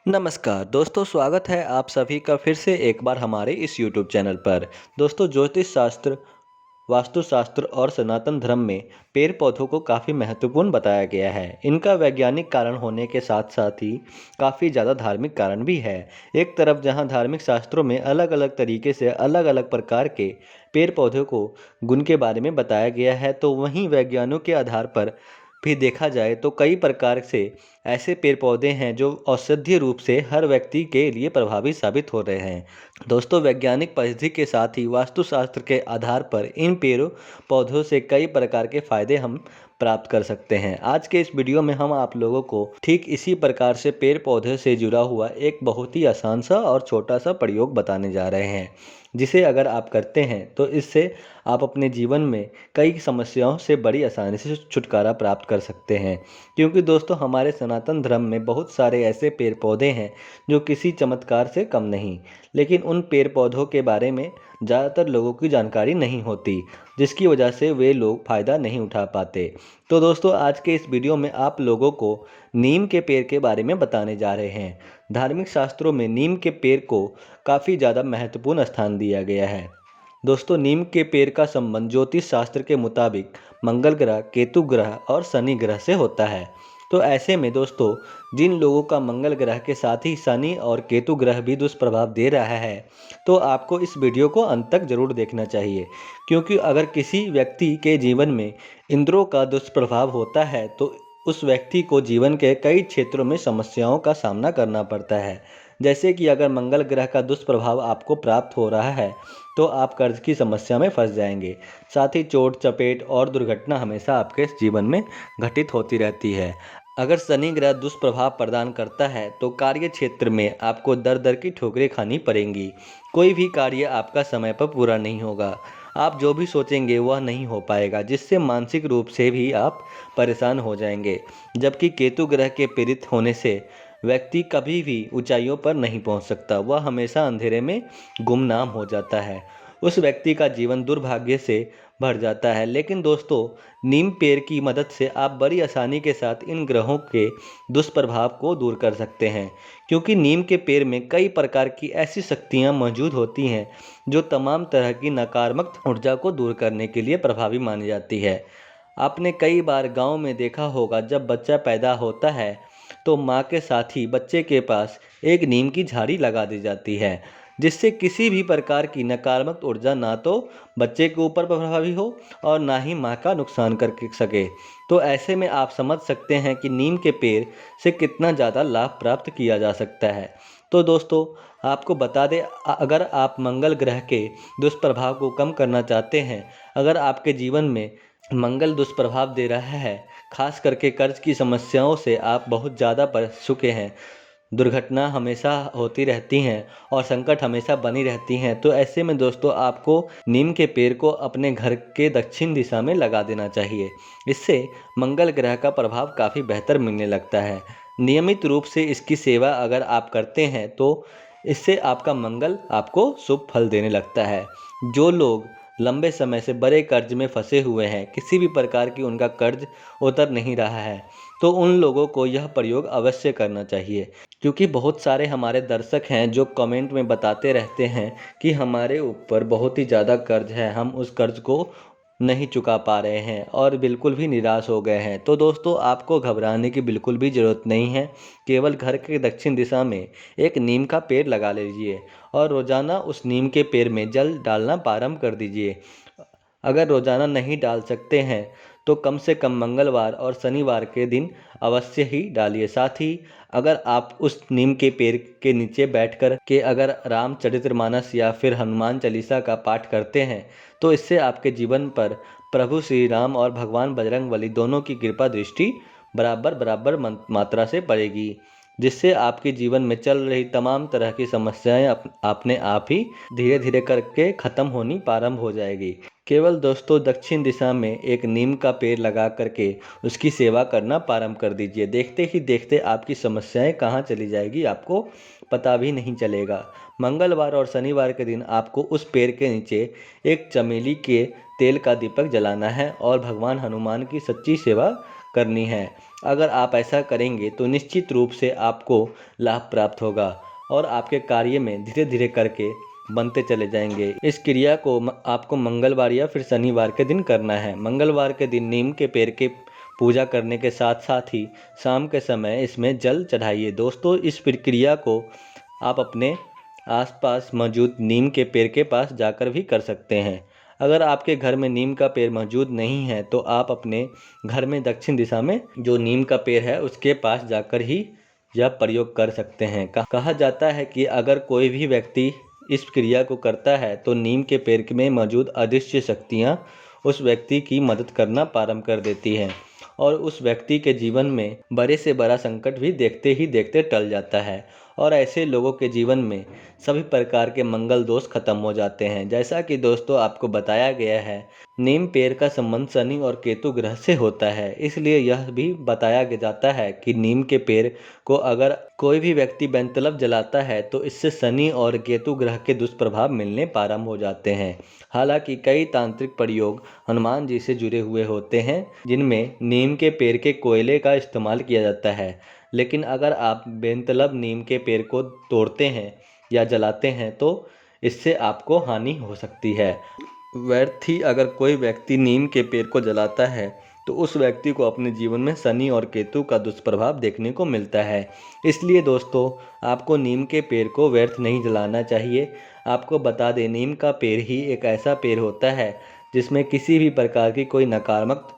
नमस्कार दोस्तों, स्वागत है आप सभी का फिर से एक बार हमारे इस YouTube चैनल पर। दोस्तों, ज्योतिष शास्त्र, वास्तुशास्त्र और सनातन धर्म में पेड़ पौधों को काफ़ी महत्वपूर्ण बताया गया है। इनका वैज्ञानिक कारण होने के साथ साथ ही काफ़ी ज़्यादा धार्मिक कारण भी है। एक तरफ जहाँ धार्मिक शास्त्रों में अलग अलग तरीके से अलग अलग प्रकार के पेड़ पौधों को गुण के बारे में बताया गया है, तो वहीं वैज्ञानिकों के आधार पर भी देखा जाए तो कई प्रकार से ऐसे पेड़ पौधे हैं जो औषधीय रूप से हर व्यक्ति के लिए प्रभावी साबित हो रहे हैं। दोस्तों, वैज्ञानिक पद्धति के साथ ही वास्तुशास्त्र के आधार पर इन पेड़ों पौधों से कई प्रकार के फायदे हम प्राप्त कर सकते हैं। आज के इस वीडियो में हम आप लोगों को ठीक इसी प्रकार से पेड़ पौधे से जुड़ा हुआ एक बहुत ही आसान सा और छोटा सा प्रयोग बताने जा रहे हैं, जिसे अगर आप करते हैं तो इससे आप अपने जीवन में कई समस्याओं से बड़ी आसानी से छुटकारा प्राप्त कर सकते हैं। क्योंकि दोस्तों, हमारे सनातन धर्म में बहुत सारे ऐसे पेड़ पौधे हैं जो किसी चमत्कार से कम नहीं, लेकिन उन पेड़ पौधों के बारे में ज़्यादातर लोगों की जानकारी नहीं होती, जिसकी वजह से वे लोग फ़ायदा नहीं उठा पाते। तो दोस्तों, आज के इस वीडियो में आप लोगों को नीम के पेड़ के बारे में बताने जा रहे हैं। धार्मिक शास्त्रों में नीम के पेड़ को काफ़ी ज़्यादा महत्वपूर्ण स्थान दिया गया है। दोस्तों, नीम के पेड़ का संबंध ज्योतिष शास्त्र के मुताबिक मंगल ग्रह, केतु ग्रह और शनि ग्रह से होता है। तो ऐसे में दोस्तों, जिन लोगों का मंगल ग्रह के साथ ही शनि और केतु ग्रह भी दुष्प्रभाव दे रहा है, तो आपको इस वीडियो को अंत तक जरूर देखना चाहिए। क्योंकि अगर किसी व्यक्ति के जीवन में इंद्रों का दुष्प्रभाव होता है तो उस व्यक्ति को जीवन के कई क्षेत्रों में समस्याओं का सामना करना पड़ता है। जैसे कि अगर मंगल ग्रह का दुष्प्रभाव आपको प्राप्त हो रहा है तो आप कर्ज की समस्या में फंस जाएंगे। साथ ही चोट चपेट और दुर्घटना हमेशा आपके जीवन में घटित होती रहती है। अगर शनि ग्रह दुष्प्रभाव प्रदान करता है तो कार्य क्षेत्र में आपको दर दर की ठोकरें खानी पड़ेंगी। कोई भी कार्य आपका समय पर पूरा नहीं होगा। आप जो भी सोचेंगे वह नहीं हो पाएगा, जिससे मानसिक रूप से भी आप परेशान हो जाएंगे। जबकि केतु ग्रह के पीड़ित होने से व्यक्ति कभी भी ऊंचाइयों पर नहीं पहुंच सकता, वह हमेशा अंधेरे में गुमनाम हो जाता है। उस व्यक्ति का जीवन दुर्भाग्य से भर जाता है। लेकिन दोस्तों, नीम पेड़ की मदद से आप बड़ी आसानी के साथ इन ग्रहों के दुष्प्रभाव को दूर कर सकते हैं। क्योंकि नीम के पेड़ में कई प्रकार की ऐसी शक्तियां मौजूद होती हैं जो तमाम तरह की नकारात्मक ऊर्जा को दूर करने के लिए प्रभावी मानी जाती है। आपने कई बार गांव में देखा होगा, जब बच्चा पैदा होता है तो माँ के साथ ही बच्चे के पास एक नीम की झाड़ी लगा दी जाती है, जिससे किसी भी प्रकार की नकारात्मक ऊर्जा ना तो बच्चे के ऊपर प्रभावी हो और ना ही माँ का नुकसान कर सके। तो ऐसे में आप समझ सकते हैं कि नीम के पेड़ से कितना ज़्यादा लाभ प्राप्त किया जा सकता है। तो दोस्तों, आपको बता दें, अगर आप मंगल ग्रह के दुष्प्रभाव को कम करना चाहते हैं, अगर आपके जीवन में मंगल दुष्प्रभाव दे रहा है, खास करके कर्ज की समस्याओं से आप बहुत ज़्यादा परेशान चुके हैं, दुर्घटना हमेशा होती रहती हैं और संकट हमेशा बनी रहती हैं, तो ऐसे में दोस्तों, आपको नीम के पेड़ को अपने घर के दक्षिण दिशा में लगा देना चाहिए। इससे मंगल ग्रह का प्रभाव काफ़ी बेहतर मिलने लगता है। नियमित रूप से इसकी सेवा अगर आप करते हैं तो इससे आपका मंगल आपको शुभ फल देने लगता है। जो लोग लंबे समय से बड़े कर्ज में फंसे हुए हैं, किसी भी प्रकार की उनका कर्ज उतर नहीं रहा है, तो उन लोगों को यह प्रयोग अवश्य करना चाहिए। क्योंकि बहुत सारे हमारे दर्शक हैं जो कमेंट में बताते रहते हैं कि हमारे ऊपर बहुत ही ज़्यादा कर्ज है, हम उस कर्ज को नहीं चुका पा रहे हैं और बिल्कुल भी निराश हो गए हैं। तो दोस्तों, आपको घबराने की बिल्कुल भी ज़रूरत नहीं है। केवल घर के दक्षिण दिशा में एक नीम का पेड़ लगा लीजिए और रोज़ाना उस नीम के पेड़ में जल डालना प्रारंभ कर दीजिए। अगर रोज़ाना नहीं डाल सकते हैं तो कम से कम मंगलवार और शनिवार के दिन अवश्य ही डालिए। साथ ही अगर आप उस नीम के पेड़ के नीचे बैठकर के अगर रामचरितमानस या फिर हनुमान चालीसा का पाठ करते हैं तो इससे आपके जीवन पर प्रभु श्री राम और भगवान बजरंगबली दोनों की कृपा दृष्टि बराबर बराबर मात्रा से पड़ेगी, जिससे आपके जीवन में चल रही तमाम तरह की समस्याएं अपने आप ही धीरे धीरे करके ख़त्म होनी प्रारंभ हो जाएगी। केवल दोस्तों, दक्षिण दिशा में एक नीम का पेड़ लगा करके उसकी सेवा करना प्रारंभ कर दीजिए। देखते ही देखते आपकी समस्याएं कहाँ चली जाएगी आपको पता भी नहीं चलेगा। मंगलवार और शनिवार के दिन आपको उस पेड़ के नीचे एक चमेली के तेल का दीपक जलाना है और भगवान हनुमान की सच्ची सेवा करनी है। अगर आप ऐसा करेंगे तो निश्चित रूप से आपको लाभ प्राप्त होगा और आपके कार्य में धीरे धीरे करके बनते चले जाएंगे। इस क्रिया को आपको मंगलवार या फिर शनिवार के दिन करना है। मंगलवार के दिन नीम के पेड़ के पूजा करने के साथ साथ ही शाम के समय इसमें जल चढ़ाइए। दोस्तों, इस प्रक्रिया को आप अपने आसपास मौजूद नीम के पेड़ के पास जाकर भी कर सकते हैं। अगर आपके घर में नीम का पेड़ मौजूद नहीं है तो आप अपने घर में दक्षिण दिशा में जो नीम का पेड़ है उसके पास जाकर ही यह प्रयोग कर सकते हैं। कहा जाता है कि अगर कोई भी व्यक्ति इस क्रिया को करता है तो नीम के पेड़ में मौजूद अदृश्य शक्तियाँ उस व्यक्ति की मदद करना प्रारंभ कर देती हैं और उस व्यक्ति के जीवन में बड़े से बड़ा संकट भी देखते ही देखते टल जाता है और ऐसे लोगों के जीवन में सभी प्रकार के मंगल दोष खत्म हो जाते हैं। जैसा कि दोस्तों आपको बताया गया है, नीम पेड़ का संबंध शनि और केतु ग्रह से होता है, इसलिए यह भी बताया जाता है कि नीम के पेड़ को अगर कोई भी व्यक्ति बेंतलब जलाता है तो इससे शनि और केतु ग्रह के दुष्प्रभाव मिलने प्रारंभ हो जाते हैं। हालांकि कई तांत्रिक प्रयोग हनुमान जी से जुड़े हुए होते हैं जिनमें नीम के पेड़ के कोयले का इस्तेमाल किया जाता है, लेकिन अगर आप बेंतलब नीम के पेड़ को तोड़ते हैं या जलाते हैं तो इससे आपको हानि हो सकती है। व्यर्थ ही अगर कोई व्यक्ति नीम के पेड़ को जलाता है तो उस व्यक्ति को अपने जीवन में शनि और केतु का दुष्प्रभाव देखने को मिलता है। इसलिए दोस्तों, आपको नीम के पेड़ को व्यर्थ नहीं जलाना चाहिए। आपको बता दें, नीम का पेड़ ही एक ऐसा पेड़ होता है जिसमें किसी भी प्रकार की कोई नकारात्मक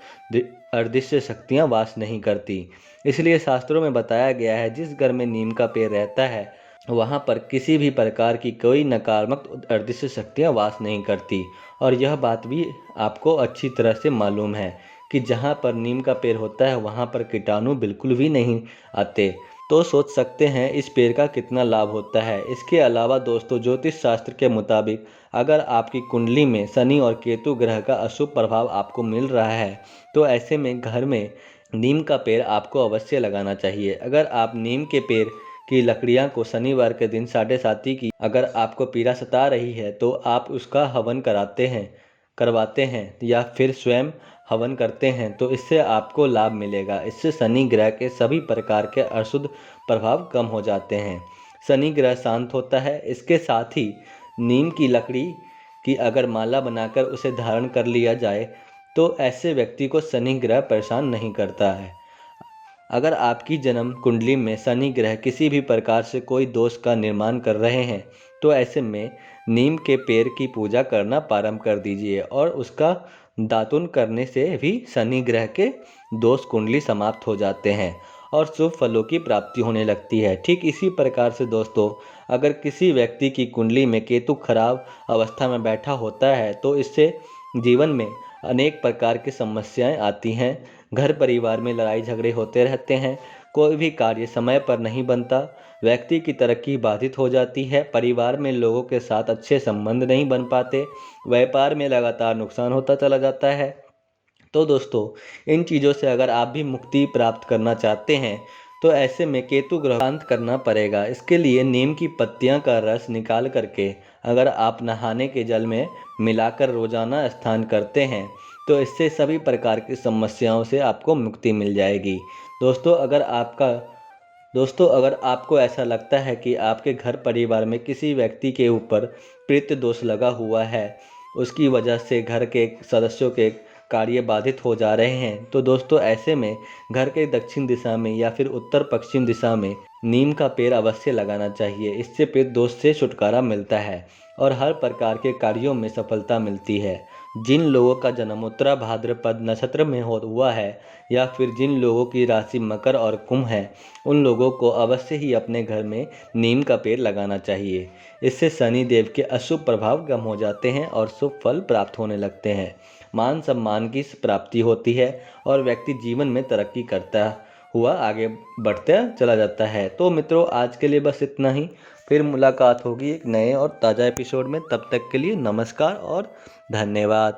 अदृश्य शक्तियाँ वास नहीं करती। इसलिए शास्त्रों में बताया गया है, जिस घर में नीम का पेड़ रहता है वहाँ पर किसी भी प्रकार की कोई नकारात्मक अदृश्य शक्तियाँ वास नहीं करती। और यह बात भी आपको अच्छी तरह से मालूम है कि जहाँ पर नीम का पेड़ होता है वहाँ पर कीटाणु बिल्कुल भी नहीं आते। तो सोच सकते हैं इस पेड़ का कितना लाभ होता है। इसके अलावा दोस्तों, ज्योतिष शास्त्र के मुताबिक अगर आपकी कुंडली में शनि और केतु ग्रह का अशुभ प्रभाव आपको मिल रहा है तो ऐसे में घर में नीम का पेड़ आपको अवश्य लगाना चाहिए। अगर आप नीम के पेड़ की लकड़ियां को शनिवार के दिन 7:30 की अगर आपको पीड़ा सता रही है तो आप उसका हवन करवाते हैं या फिर स्वयं हवन करते हैं तो इससे आपको लाभ मिलेगा। इससे शनि ग्रह के सभी प्रकार के अशुद्ध प्रभाव कम हो जाते हैं, शनि ग्रह शांत होता है। इसके साथ ही नीम की लकड़ी की अगर माला बनाकर उसे धारण कर लिया जाए तो ऐसे व्यक्ति को शनि ग्रह परेशान नहीं करता है। अगर आपकी जन्म कुंडली में शनि ग्रह किसी भी प्रकार से कोई दोष का निर्माण कर रहे हैं तो ऐसे में नीम के पेड़ की पूजा करना प्रारंभ कर दीजिए और उसका दातुन करने से भी शनि ग्रह के दोष कुंडली समाप्त हो जाते हैं और शुभ फलों की प्राप्ति होने लगती है। ठीक इसी प्रकार से दोस्तों, अगर किसी व्यक्ति की कुंडली में केतु खराब अवस्था में बैठा होता है तो इससे जीवन में अनेक प्रकार की समस्याएं आती हैं। घर परिवार में लड़ाई झगड़े होते रहते हैं, कोई भी कार्य समय पर नहीं बनता, व्यक्ति की तरक्की बाधित हो जाती है, परिवार में लोगों के साथ अच्छे संबंध नहीं बन पाते, व्यापार में लगातार नुकसान होता चला जाता है। तो दोस्तों, इन चीज़ों से अगर आप भी मुक्ति प्राप्त करना चाहते हैं तो ऐसे में केतु ग्रह शांत करना पड़ेगा। इसके लिए नीम की पत्तियां का रस निकाल करके अगर आप नहाने के जल में मिलाकर रोजाना स्नान करते हैं तो इससे सभी प्रकार की समस्याओं से आपको मुक्ति मिल जाएगी। दोस्तों, अगर आपको ऐसा लगता है कि आपके घर परिवार में किसी व्यक्ति के ऊपर प्रेत दोष लगा हुआ है, उसकी वजह से घर के सदस्यों के कार्य बाधित हो जा रहे हैं, तो दोस्तों ऐसे में घर के दक्षिण दिशा में या फिर उत्तर पश्चिम दिशा में नीम का पेड़ अवश्य लगाना चाहिए। इससे प्रेत दोष से छुटकारा मिलता है और हर प्रकार के कार्यों में सफलता मिलती है। जिन लोगों का जन्म उत्तरा भाद्रपद नक्षत्र में हुआ है या फिर जिन लोगों की राशि मकर और कुंभ है, उन लोगों को अवश्य ही अपने घर में नीम का पेड़ लगाना चाहिए। इससे शनि देव के अशुभ प्रभाव कम हो जाते हैं और शुभ फल प्राप्त होने लगते हैं, मान सम्मान की प्राप्ति होती है और व्यक्ति जीवन में तरक्की करता हुआ आगे बढ़ता चला जाता है। तो मित्रों, आज के लिए बस इतना ही। फिर मुलाकात होगी एक नए और ताज़ा एपिसोड में। तब तक के लिए नमस्कार और धन्यवाद।